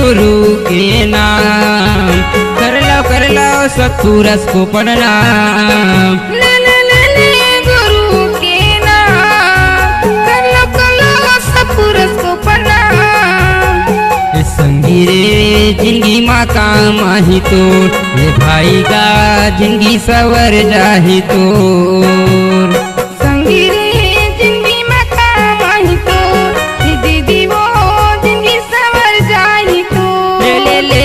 गुरु के नाम, कर लो सतपुरुष को प्रणाम। ले गुरु के नाम, कर लो सतपुरुष को प्रणाम। संगी रे जिंदगी माँ काम आही तो, ये भाई का जिंदगी सवर जाही तो। संगी रे जिंदगी माँ काम आही तो, ये दीदी वो जिंदगी सवर जाही तो।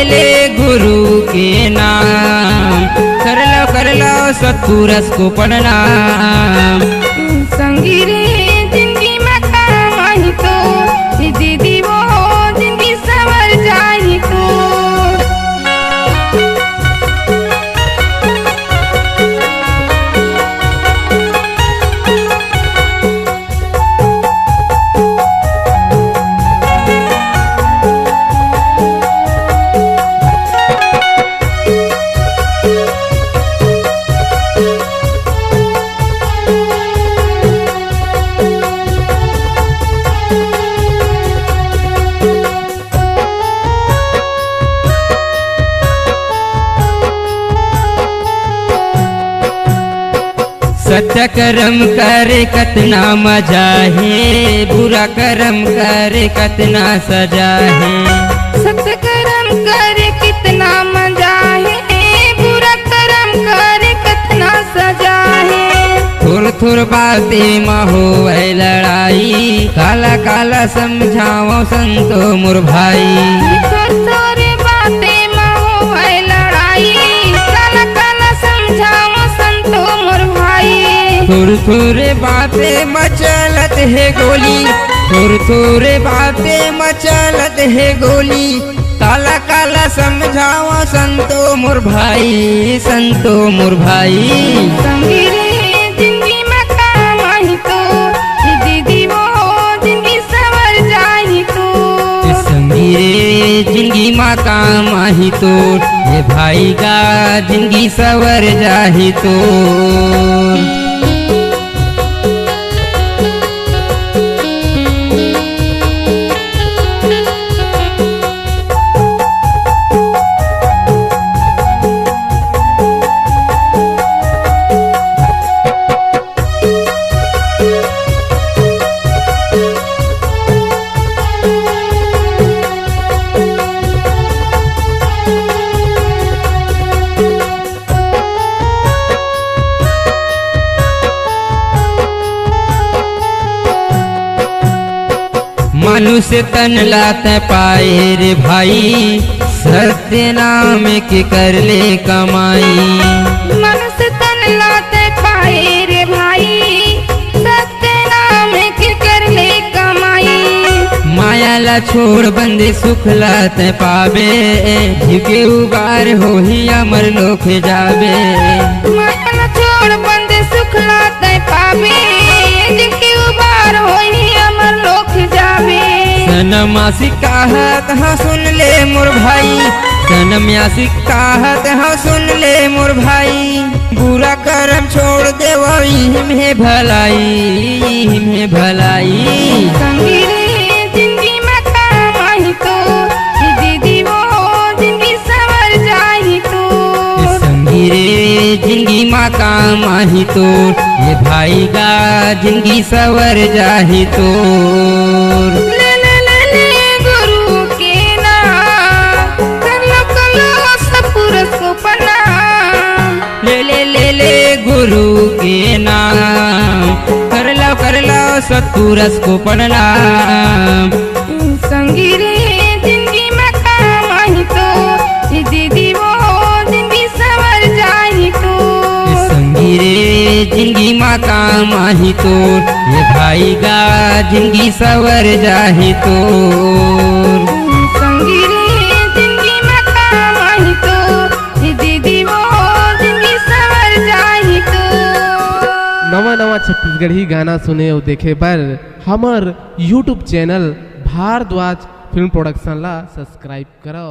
ले गुरु के नाम, कर लो सतपुरुष को प्रणाम। संगी रे जिंदगी माँ काम आही तो, ये दीदी वो जिंदगी सवर जाही तो। सत्य कर्म करे कतना मजा है, बुरा कर्म करे कतना सजा है। सत्य कर्म करे कितना मजा है, बुरा कर्म करे कितना सजा है। थोर बातें में हो लड़ाई, काला काला समझाओ संतो मोर भाई। थोर बातें में हो लड़ाई, काला काला समझाओ संतो मोर भाई। थोर बातें मचलत है गोली, थोर बातें मचलत है गोली। काला काला समझाओ संतो मोर भाई, संतो मोर भाई। संगी रे जिंदगी में काम आही तो, ये दीदी वो जिंदगी सवर जाही तो। संगी रे जिंदगी माँ काम आही तो, ये भाई का जिंदगी सवर जाही तो। मनुष्य तन लात पाए रे भाई, सत्य नाम के कर ले कमाई। मनुष्य तन लाते पाए रे भाई, सत्य नाम के कर ले कमाई। माया ला छोड़ बंदे सुख लात पावे, झुके उबार हो ही अमर लोक जावे। माया ला छोड़ बंदे सुख लाते पावे, झुके उबार हो ही अमर लोक जावे। सनमासी कहत हाँ सुन ले मोर भाई, सनमासी कहत हाँ सुन ले मोर भाई। बुरा कर्म छोड़ दे वही में भलाई, में भलाई। संगी रे जिंदगी में काम आही तो, ये दीदी वो जिंदगी सवर जाही तो। संगी रे जिंदगी माँ काम आही तो, ये भाई का जिंदगी सवर जाही तो। ले गुरु के नाम, कर लो सतपुरुष को प्रणाम। ले गुरु के नाम, कर लो सतपुरुष को प्रणाम। संगी रे जिंदगी में काम आही तो, ये दीदी वो जिंदगी सवर जाही तो। संगी रे जिंदगी माँ काम आही तो, ये भाई का जिंदगी सवर जाही तो। संगी रे जिंदगी में काम आही तो, ये दीदी वो जिंदगी सवर जाही तो। नवा छत्तीसगढ़ी गाना सुने और देखे पर हमार YouTube channel Bhardwaj film production ला सब्सक्राइब करो।